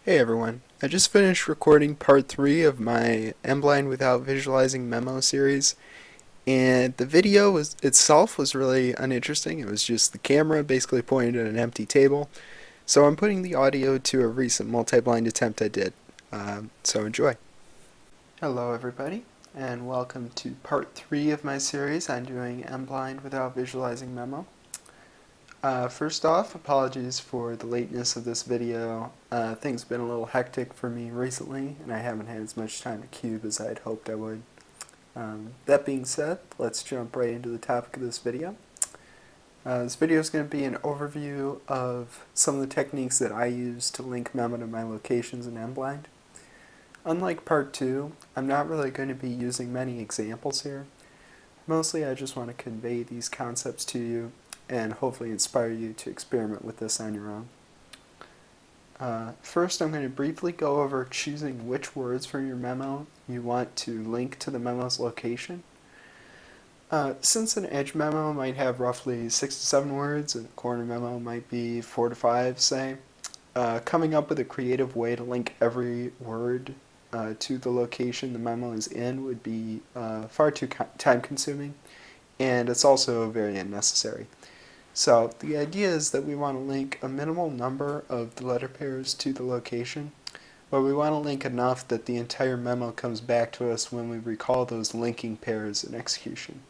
Hey everyone, I just finished recording part 3 of my M-Blind Without Visualizing Memo series, and the video itself was really uninteresting. It was just the camera basically pointed at an empty table, so I'm putting the audio to a recent multi-blind attempt I did. So enjoy. Hello everybody, and welcome to part 3 of my series on doing M-Blind Without Visualizing Memo. First off, apologies for the lateness of this video. Things have been a little hectic for me recently, and I haven't had as much time to cube as I had hoped I would. That being said, let's jump right into the topic of this video. This video is going to be an overview of some of the techniques that I use to link Memo to my locations in MBLD. Unlike part 2, I'm not really going to be using many examples here. Mostly I just want to convey these concepts to you and hopefully inspire you to experiment with this on your own. First, I'm going to briefly go over choosing which words from your memo you want to link to the memo's location. Since an edge memo might have roughly 6 to 7 words, and a corner memo might be 4 to 5, say, coming up with a creative way to link every word to the location the memo is in would be far too time-consuming, and it's also very unnecessary. So the idea is that we want to link a minimal number of the letter pairs to the location, but we want to link enough that the entire memo comes back to us when we recall those linking pairs in execution.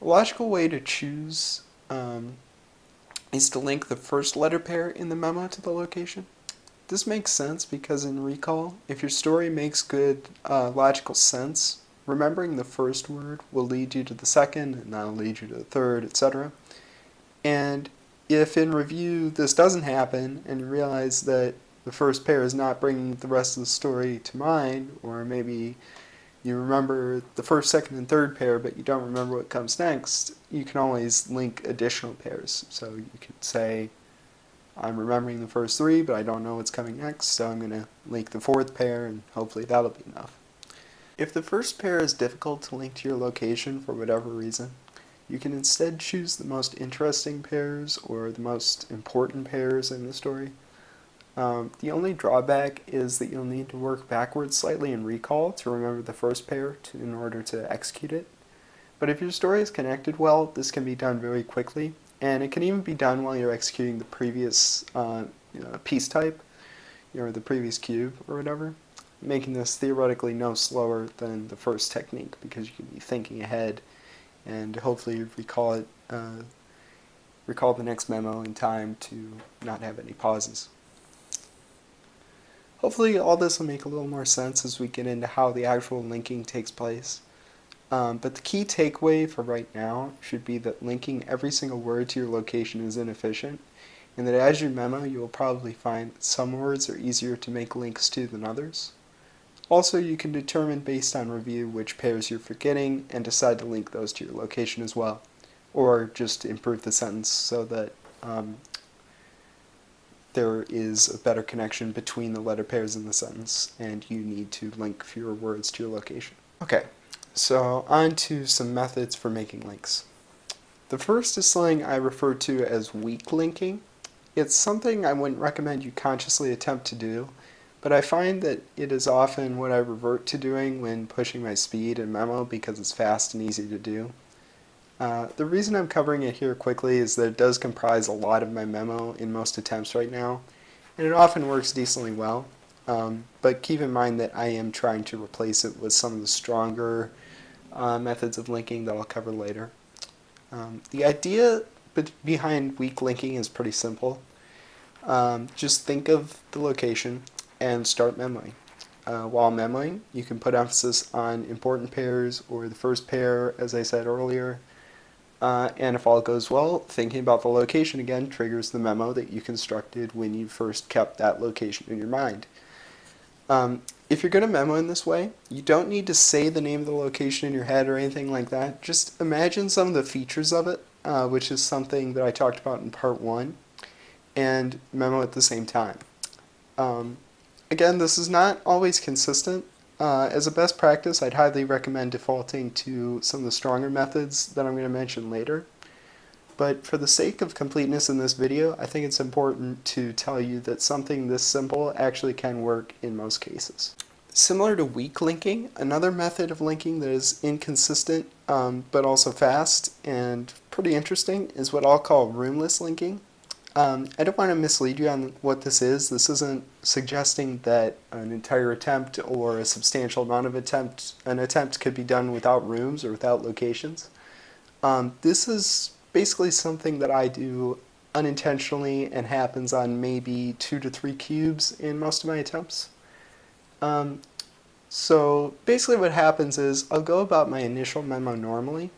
A logical way to choose is to link the first letter pair in the memo to the location. This makes sense because in recall, if your story makes good logical sense, remembering the first word will lead you to the second, and that'll lead you to the third, etc. And if in review this doesn't happen, and you realize that the first pair is not bringing the rest of the story to mind, or maybe you remember the first, second, and third pair, but you don't remember what comes next, you can always link additional pairs. So you could say, I'm remembering the first 3, but I don't know what's coming next, so I'm going to link the 4th pair, and hopefully that'll be enough. If the first pair is difficult to link to your location for whatever reason, you can instead choose the most interesting pairs or the most important pairs in the story. The only drawback is that you'll need to work backwards slightly in recall to remember the first pair in order to execute it. But if your story is connected well, this can be done very quickly, and it can even be done while you're executing the previous piece type, the previous cube or whatever, making this theoretically no slower than the first technique because you can be thinking ahead and hopefully recall the next memo in time to not have any pauses. Hopefully all this will make a little more sense as we get into how the actual linking takes place. But the key takeaway for right now should be that linking every single word to your location is inefficient, and that as you memo you will probably find that some words are easier to make links to than others. Also, you can determine based on review which pairs you're forgetting and decide to link those to your location as well, or just improve the sentence so that there is a better connection between the letter pairs in the sentence and you need to link fewer words to your location. Okay, so on to some methods for making links. The first is something I refer to as weak linking. It's something I wouldn't recommend you consciously attempt to do, but I find that it is often what I revert to doing when pushing my speed in Memo because it's fast and easy to do. The reason I'm covering it here quickly is that it does comprise a lot of my Memo in most attempts right now, and it often works decently well, but keep in mind that I am trying to replace it with some of the stronger methods of linking that I'll cover later. The idea behind weak linking is pretty simple. Just think of the location and start memoing. While memoing, you can put emphasis on important pairs or the first pair, as I said earlier, and if all goes well, thinking about the location again triggers the memo that you constructed when you first kept that location in your mind. If you're going to memo in this way, you don't need to say the name of the location in your head or anything like that. Just imagine some of the features of it, which is something that I talked about in part 1, and memo at the same time. Again, this is not always consistent. As a best practice, I'd highly recommend defaulting to some of the stronger methods that I'm going to mention later. But for the sake of completeness in this video, I think it's important to tell you that something this simple actually can work in most cases. Similar to weak linking, another method of linking that is inconsistent but also fast and pretty interesting is what I'll call roomless linking. I don't want to mislead you on what this is. This isn't suggesting that an entire attempt or a substantial amount of an attempt could be done without rooms or without locations. This is basically something that I do unintentionally and happens on maybe 2 to 3 cubes in most of my attempts. So basically what happens is I'll go about my initial memo normally,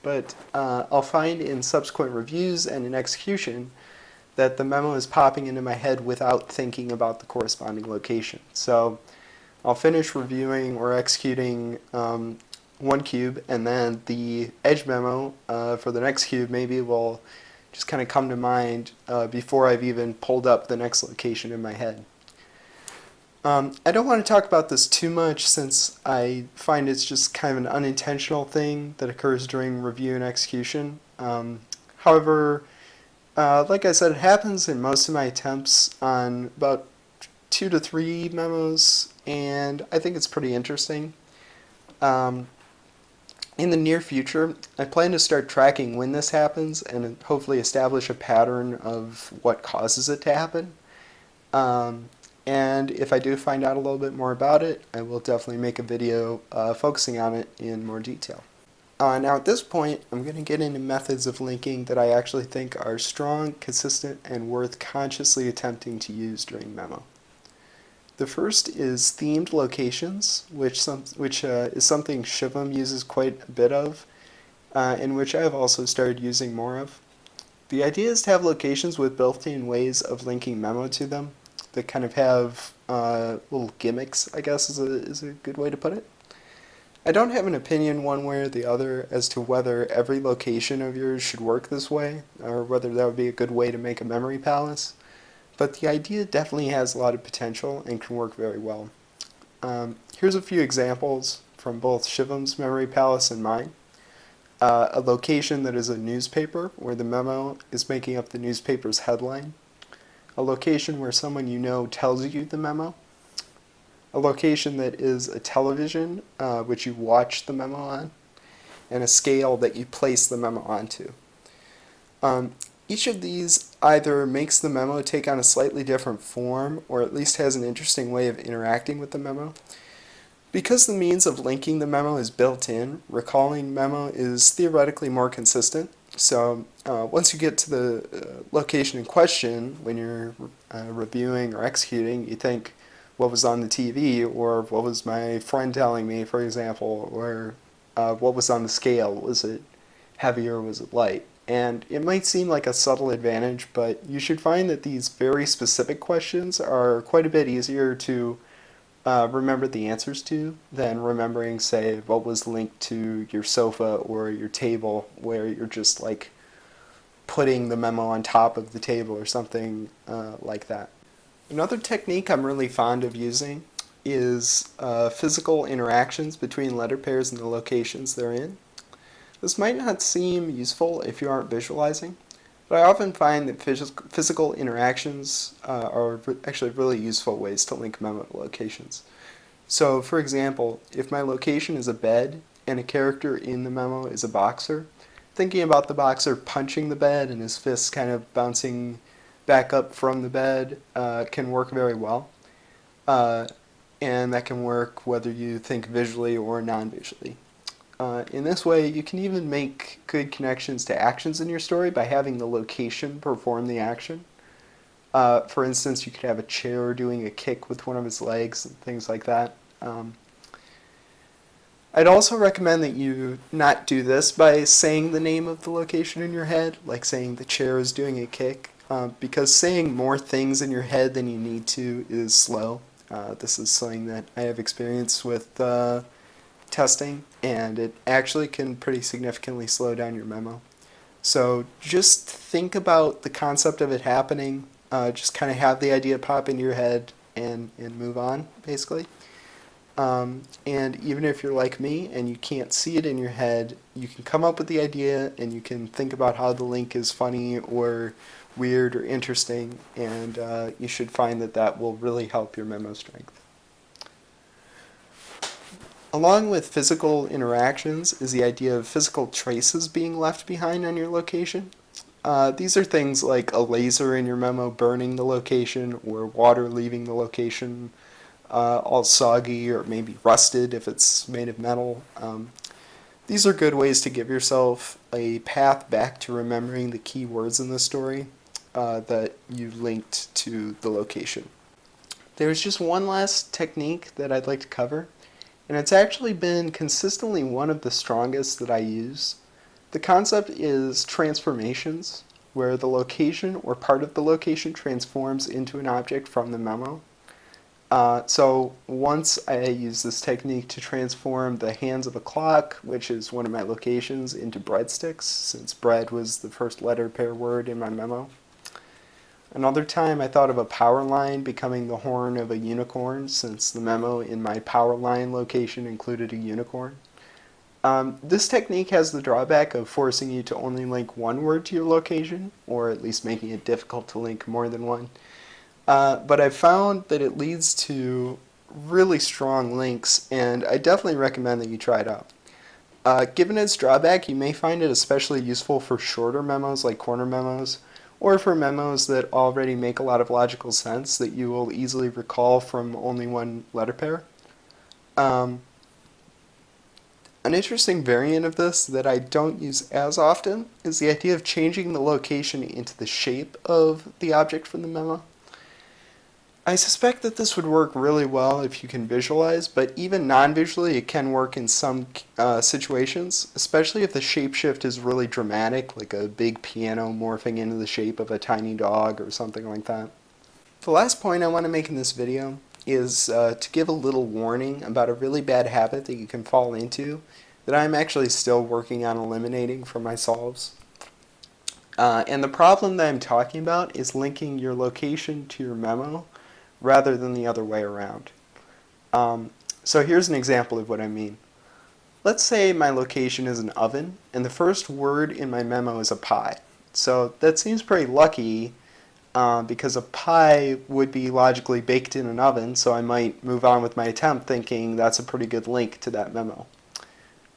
but I'll find in subsequent reviews and in execution that the memo is popping into my head without thinking about the corresponding location. So I'll finish reviewing or executing one cube, and then the edge memo for the next cube maybe will just kind of come to mind before I've even pulled up the next location in my head. I don't want to talk about this too much since I find it's just kind of an unintentional thing that occurs during review and execution. However, like I said, it happens in most of my attempts on about 2 to 3 memos, and I think it's pretty interesting. In the near future, I plan to start tracking when this happens and hopefully establish a pattern of what causes it to happen. And if I do find out a little bit more about it, I will definitely make a video focusing on it in more detail. Now at this point, I'm going to get into methods of linking that I actually think are strong, consistent, and worth consciously attempting to use during memo. The first is themed locations, which is something Shivam uses quite a bit of, and which I have also started using more of. The idea is to have locations with built-in ways of linking memo to them that kind of have little gimmicks, I guess is a good way to put it. I don't have an opinion one way or the other as to whether every location of yours should work this way, or whether that would be a good way to make a memory palace, but the idea definitely has a lot of potential and can work very well. Here's a few examples from both Shivam's memory palace and mine. A location that is a newspaper, where the memo is making up the newspaper's headline. A location where someone you know tells you the memo. A location that is a television, which you watch the memo on, and a scale that you place the memo onto. Each of these either makes the memo take on a slightly different form, or at least has an interesting way of interacting with the memo. Because the means of linking the memo is built in, recalling memo is theoretically more consistent. So once you get to the location in question, when you're reviewing or executing, you think, what was on the TV, or what was my friend telling me, for example, or what was on the scale, was it heavy or was it light? And it might seem like a subtle advantage, but you should find that these very specific questions are quite a bit easier to remember the answers to than remembering, say, what was linked to your sofa or your table, where you're just like putting the memo on top of the table or something like that. Another technique I'm really fond of using is physical interactions between letter pairs and the locations they're in. This might not seem useful if you aren't visualizing, but I often find that physical interactions are actually really useful ways to link memo to locations. So, for example, if my location is a bed and a character in the memo is a boxer, thinking about the boxer punching the bed and his fists kind of bouncing back up from the bed can work very well. And that can work whether you think visually or non-visually. In this way, you can even make good connections to actions in your story by having the location perform the action. For instance, you could have a chair doing a kick with one of its legs and things like that. I'd also recommend that you not do this by saying the name of the location in your head, like saying the chair is doing a kick, because saying more things in your head than you need to is slow. This is something that I have experience with testing, and it actually can pretty significantly slow down your memo. So just think about the concept of it happening, just kind of have the idea pop into your head and move on, basically. And even if you're like me and you can't see it in your head, you can come up with the idea and you can think about how the link is funny or weird or interesting, and you should find that that will really help your memo strength. Along with physical interactions is the idea of physical traces being left behind on your location. These are things like a laser in your memo burning the location, or water leaving the location all soggy or maybe rusted if it's made of metal. These are good ways to give yourself a path back to remembering the key words in the story that you linked to the location. There's just one last technique that I'd like to cover, and it's actually been consistently one of the strongest that I use. The concept is transformations, where the location or part of the location transforms into an object from the memo. So once I used this technique to transform the hands of a clock, which is one of my locations, into breadsticks, since bread was the first letter pair word in my memo. Another time I thought of a power line becoming the horn of a unicorn, since the memo in my power line location included a unicorn. This technique has the drawback of forcing you to only link one word to your location, or at least making it difficult to link more than one. But I've found that it leads to really strong links, and I definitely recommend that you try it out. Given its drawback, you may find it especially useful for shorter memos like corner memos, or for memos that already make a lot of logical sense that you will easily recall from only one letter pair. An interesting variant of this that I don't use as often is the idea of changing the location into the shape of the object from the memo. I suspect that this would work really well if you can visualize, but even non-visually it can work in some situations, especially if the shapeshift is really dramatic, like a big piano morphing into the shape of a tiny dog or something like that. The last point I want to make in this video is to give a little warning about a really bad habit that you can fall into that I'm actually still working on eliminating from my solves. And the problem that I'm talking about is linking your location to your memo rather than the other way around. So here's an example of what I mean. Let's say my location is an oven, and the first word in my memo is a pie. So that seems pretty lucky because a pie would be logically baked in an oven, so I might move on with my attempt thinking that's a pretty good link to that memo.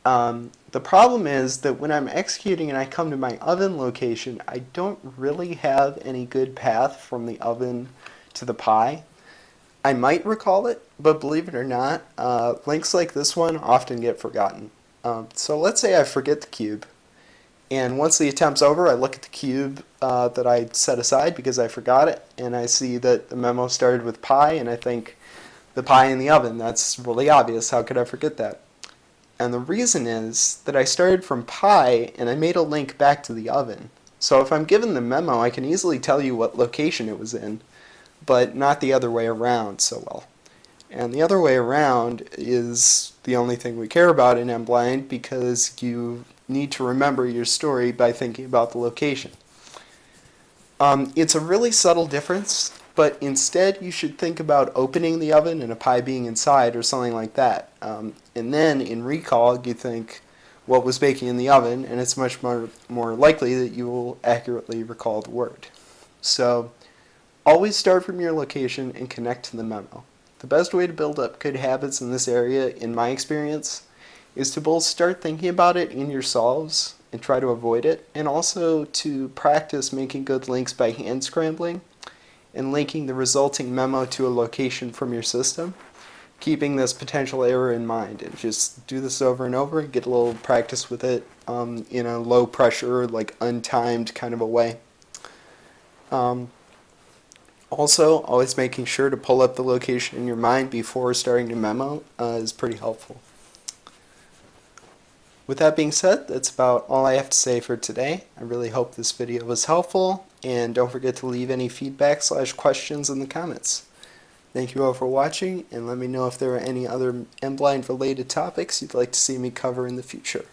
The problem is that when I'm executing and I come to my oven location, I don't really have any good path from the oven to the pie. I might recall it, but believe it or not, links like this one often get forgotten. So let's say I forget the cube, and once the attempt's over, I look at the cube that I set aside because I forgot it, and I see that the memo started with pie, and I think the pie in the oven, that's really obvious, how could I forget that? And the reason is that I started from pie, and I made a link back to the oven. So if I'm given the memo, I can easily tell you what location it was in, but not the other way around so well. And the other way around is the only thing we care about in MBLD because you need to remember your story by thinking about the location. It's a really subtle difference, but instead you should think about opening the oven and a pie being inside or something like that. And then in recall you think what was baking in the oven, and it's much more likely that you will accurately recall the word. So always start from your location and connect to the memo. The best way to build up good habits in this area, in my experience, is to both start thinking about it in your solves and try to avoid it, and also to practice making good links by hand scrambling and linking the resulting memo to a location from your system, keeping this potential error in mind. And just do this over and over and get a little practice with it in a low pressure, like untimed kind of a way. Also, always making sure to pull up the location in your mind before starting to memo is pretty helpful. With that being said, that's about all I have to say for today. I really hope this video was helpful, and don't forget to leave any feedback/questions in the comments. Thank you all for watching, and let me know if there are any other MBLD related topics you'd like to see me cover in the future.